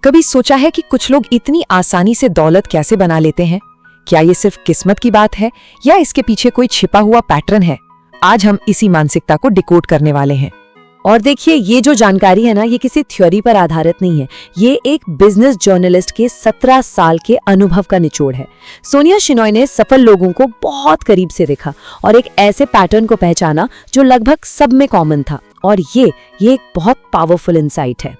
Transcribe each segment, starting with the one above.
कभी सोचा है कि कुछ लोग इतनी आसानी से दौलत कैसे बना लेते हैं? क्या ये सिर्फ किस्मत की बात है या इसके पीछे कोई छिपा हुआ पैटर्न है? आज हम इसी मानसिकता को डिकोड करने वाले हैं। और देखिए, ये जो जानकारी है ना, ये किसी थ्योरी पर आधारित नहीं है। ये एक बिजनेस जर्नलिस्ट के 17 साल के अनुभव का निचोड़ है। सोनिया शिनॉय ने सफल लोगों को बहुत करीब से देखा और एक ऐसे पैटर्न को पहचाना जो लगभग सब में कॉमन था। और ये एक बहुत पावरफुल इंसाइट है।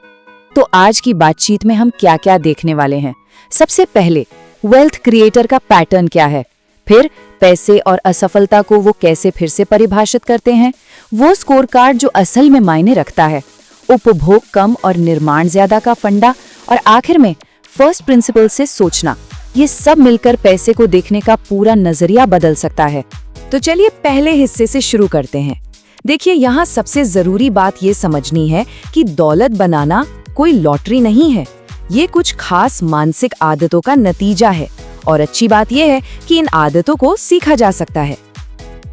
तो आज की बातचीत में हम क्या क्या देखने वाले हैं? सबसे पहले वेल्थ क्रिएटर का पैटर्न क्या है, फिर पैसे और असफलता को वो कैसे फिर से परिभाषित करते हैं, वो स्कोर कार्ड जो असल में मायने रखता है, उपभोग कम और निर्माण ज्यादा का फंडा, और आखिर में फर्स्ट प्रिंसिपल से सोचना। ये सब मिलकर पैसे को देखने का पूरा नजरिया बदल सकता है। तो चलिए पहले हिस्से से शुरू करते हैं। देखिए, यहाँ सबसे जरूरी बात ये समझनी है कि दौलत बनाना कोई लॉटरी नहीं है। ये कुछ खास मानसिक आदतों का नतीजा है और अच्छी बात यह है कि इन आदतों को सीखा जा सकता है।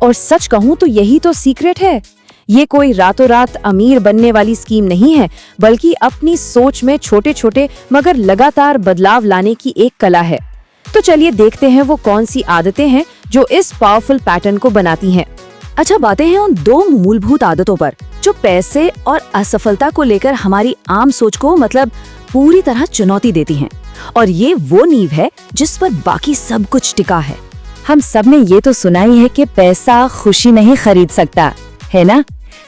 और सच कहूं तो यही तो सीक्रेट है। ये कोई रातों रात अमीर बनने वाली स्कीम नहीं है, बल्कि अपनी सोच में छोटे छोटे मगर लगातार बदलाव लाने की एक कला है। तो चलिए देखते हैं वो कौन सी आदतें हैं जो इस पावरफुल पैटर्न को बनाती हैं। अच्छा, बातें हैं उन दो मूलभूत आदतों पर जो पैसे और असफलता को लेकर हमारी आम सोच को पूरी तरह चुनौती देती हैं। और ये वो नींव है जिस पर बाकी सब कुछ टिका है। हम सब ने ये तो सुना ही है कि पैसा खुशी नहीं खरीद सकता, है ना?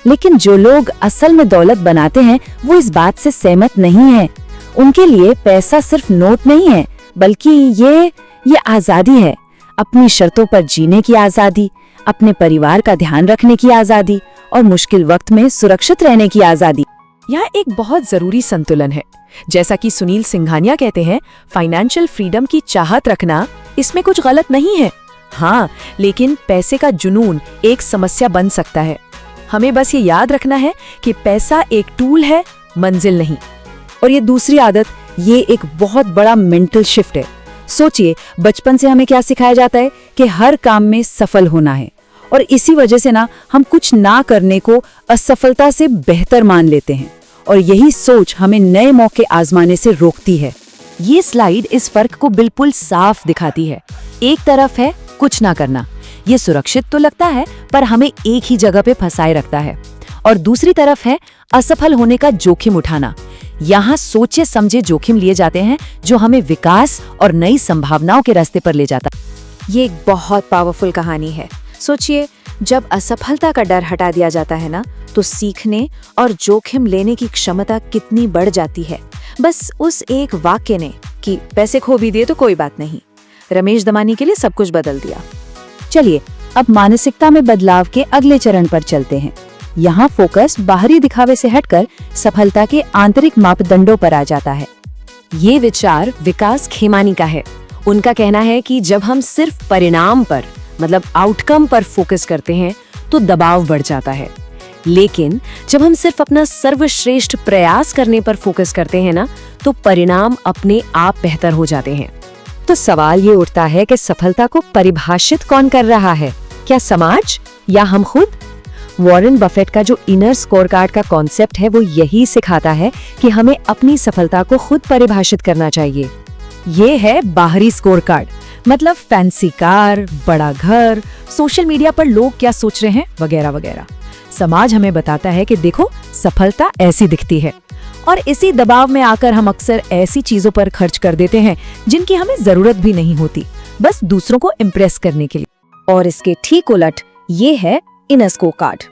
लेकिन जो लोग असल में दौलत बनाते हैं वो इस बात से सहमत नहीं है। उनके लिए पैसा सिर्फ नोट नहीं है, बल्कि ये आजादी है। अपनी शर्तों पर जीने की आजादी, अपने परिवार का ध्यान रखने की आजादी और मुश्किल वक्त में सुरक्षित रहने की आजादी। यह एक बहुत जरूरी संतुलन है। जैसा कि सुनील सिंघानिया कहते हैं, फाइनेंशियल फ्रीडम की चाहत रखना, इसमें कुछ गलत नहीं है। हाँ, लेकिन पैसे का जुनून एक समस्या बन सकता है। हमें बस ये याद रखना है कि पैसा एक टूल है, मंजिल नहीं। और ये दूसरी आदत, ये एक बहुत बड़ा मेंटल शिफ्ट है। सोचिए, बचपन से हमें क्या सिखाया जाता है कि हर काम में सफल होना है, और इसी वजह से ना हम कुछ ना करने को असफलता से बेहतर मान लेते हैं। और यही सोच हमें नए मौके आजमाने से रोकती है। ये स्लाइड इस फर्क को बिल्कुल साफ दिखाती है। एक तरफ है कुछ ना करना, ये सुरक्षित तो लगता है पर हमें एक ही जगह पे फंसाए रखता है। और दूसरी तरफ है असफल होने का जोखिम उठाना। यहाँ सोचे समझे जोखिम लिए जाते हैं जो हमें विकास और नई संभावनाओं के रास्ते पर ले जाता है। ये एक बहुत पावरफुल कहानी है। सोचिए, जब असफलता का डर हटा दिया जाता है ना, तो सीखने और जोखिम लेने की क्षमता कितनी बढ़ जाती है। बस उस एक वाक्य ने कि पैसे खो भी दिए तो कोई बात नहीं, रमेश दमानी के लिए सब कुछ बदल दिया। चलिए अब मानसिकता में बदलाव के अगले चरण पर चलते हैं। यहाँ फोकस बाहरी दिखावे से हटकर सफलता के आंतरिक मापदंडों पर आ जाता है। ये विचार विकास खेमानी का है। उनका कहना है कि जब हम सिर्फ परिणाम पर आउटकम पर फोकस करते हैं तो दबाव बढ़ जाता है, लेकिन जब हम सिर्फ अपना सर्वश्रेष्ठ प्रयास करने पर फोकस करते हैं ना, तो परिणाम अपने आप बेहतर हो जाते हैं। तो सवाल ये उठता है कि सफलता को परिभाषित कौन कर रहा है? क्या समाज या हम खुद? वॉरेन बफेट का जो इनर स्कोर कार्ड का कॉन्सेप्ट है वो यही सिखाता है कि हमें अपनी सफलता को खुद परिभाषित करना चाहिए। ये है बाहरी स्कोर कार्ड, फैंसी कार, बड़ा घर, सोशल मीडिया पर लोग क्या सोच रहे हैं वगैरह वगैरह। समाज हमें बताता है कि देखो, सफलता ऐसी दिखती है, और इसी दबाव में आकर हम अक्सर ऐसी चीजों पर खर्च कर देते हैं जिनकी हमें जरूरत भी नहीं होती, बस दूसरों को इम्प्रेस करने के लिए। और इसके ठीक उलट ये है इनर स्कोर कार्ड।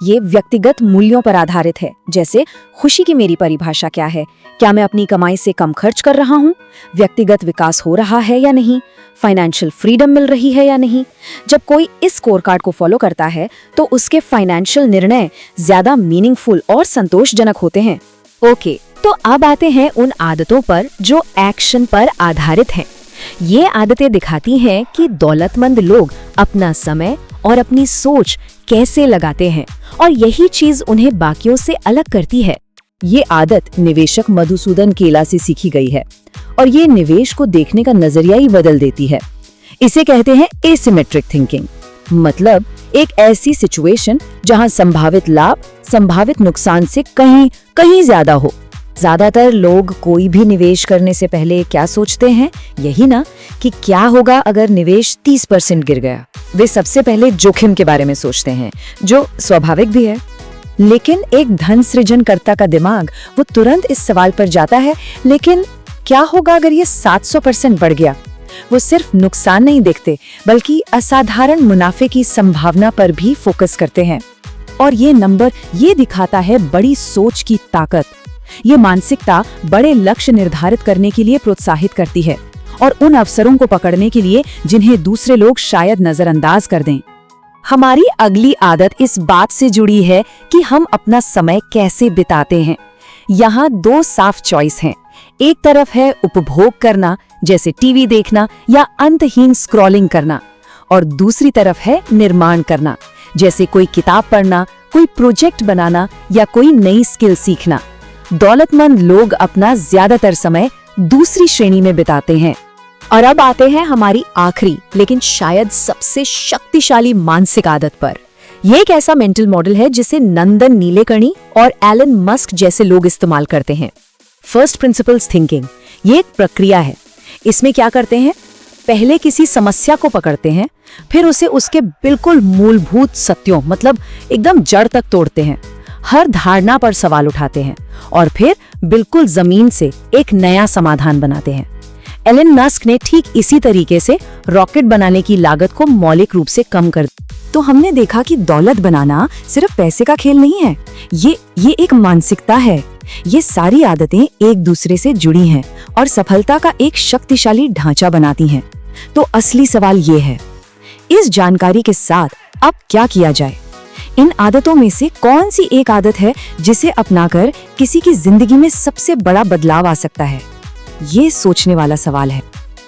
ये व्यक्तिगत मूल्यों पर आधारित है। जैसे खुशी की मेरी परिभाषा क्या है? क्या मैं अपनी कमाई से कम खर्च कर रहा हूँ? व्यक्तिगत विकास हो रहा है या नहीं? फाइनेंशियल फ्रीडम मिल रही है या नहीं? जब कोई इस स्कोर कार्ड को फॉलो करता है तो उसके फाइनेंशियल निर्णय ज्यादा मीनिंगफुल और संतोषजनक होते हैं। ओके, तो अब आते हैं उन आदतों पर जो एक्शन पर आधारित हैं। ये आदतें दिखाती हैं कि दौलतमंद लोग अपना समय और अपनी सोच कैसे लगाते हैं, और यही चीज उन्हें बाकियों से अलग करती है। ये आदत निवेशक मधुसूदन केला से सीखी गई है, और ये निवेश को देखने का नजरिया ही बदल देती है। इसे कहते हैं एसिमेट्रिक थिंकिंग, एक ऐसी सिचुएशन जहां संभावित लाभ संभावित नुकसान से कहीं ज्यादा हो। ज्यादातर लोग कोई भी निवेश करने से पहले क्या सोचते हैं, यही ना, कि क्या होगा अगर निवेश 30% गिर गया। वे सबसे पहले जोखिम के बारे में सोचते हैं, जो स्वाभाविक भी है। लेकिन एक धन सृजनकर्ता का दिमाग वो तुरंत इस सवाल पर जाता है, लेकिन क्या होगा अगर ये 700% बढ़ गया? वो सिर्फ नुकसान नहीं देखते, बल्कि असाधारण मुनाफे की संभावना पर भी फोकस करते हैं। और ये नंबर ये दिखाता है बड़ी सोच की ताकत। ये मानसिकता बड़े लक्ष्य निर्धारित करने के लिए प्रोत्साहित करती है और उन अवसरों को पकड़ने के लिए जिन्हें दूसरे लोग शायद नजरअंदाज कर दें। हमारी अगली आदत इस बात से जुड़ी है कि हम अपना समय कैसे बिताते हैं। यहाँ 2 साफ चॉइस हैं। एक तरफ है उपभोग करना, जैसे टीवी देखना या अंतहीन स्क्रॉलिंग करना, और दूसरी तरफ है निर्माण करना, जैसे कोई किताब पढ़ना, कोई प्रोजेक्ट बनाना या कोई नई स्किल सीखना। दौलतमंद लोग अपना ज्यादातर समय दूसरी श्रेणी में बिताते हैं। और अब आते हैं हमारी आखिरी लेकिन शायद सबसे शक्तिशाली मानसिक आदत पर। ये एक ऐसा मेंटल मॉडल है जिसे नंदन नीलेकर्णी और एलन मस्क जैसे लोग इस्तेमाल करते हैं। फर्स्ट प्रिंसिपल्स थिंकिंग ये एक प्रक्रिया है। इसमें क्या करते हैं, पहले किसी समस्या को पकड़ते हैं, फिर उसे उसके बिल्कुल मूलभूत सत्यों मतलब एकदम जड़ तक तोड़ते हैं, हर धारणा पर सवाल उठाते हैं और फिर बिल्कुल जमीन से एक नया समाधान बनाते हैं। एलन मस्क ने ठीक इसी तरीके से रॉकेट बनाने की लागत को मौलिक रूप से कम कर दिया। तो हमने देखा कि दौलत बनाना सिर्फ पैसे का खेल नहीं है, ये एक मानसिकता है। ये सारी आदतें एक दूसरे से जुड़ी हैं और सफलता का एक शक्तिशाली ढांचा बनाती हैं। तो असली सवाल ये है, इस जानकारी के साथ अब क्या किया जाए? इन आदतों में से कौन सी एक आदत है जिसे अपनाकर किसी की जिंदगी में सबसे बड़ा बदलाव आ सकता है? ये सोचने वाला सवाल है।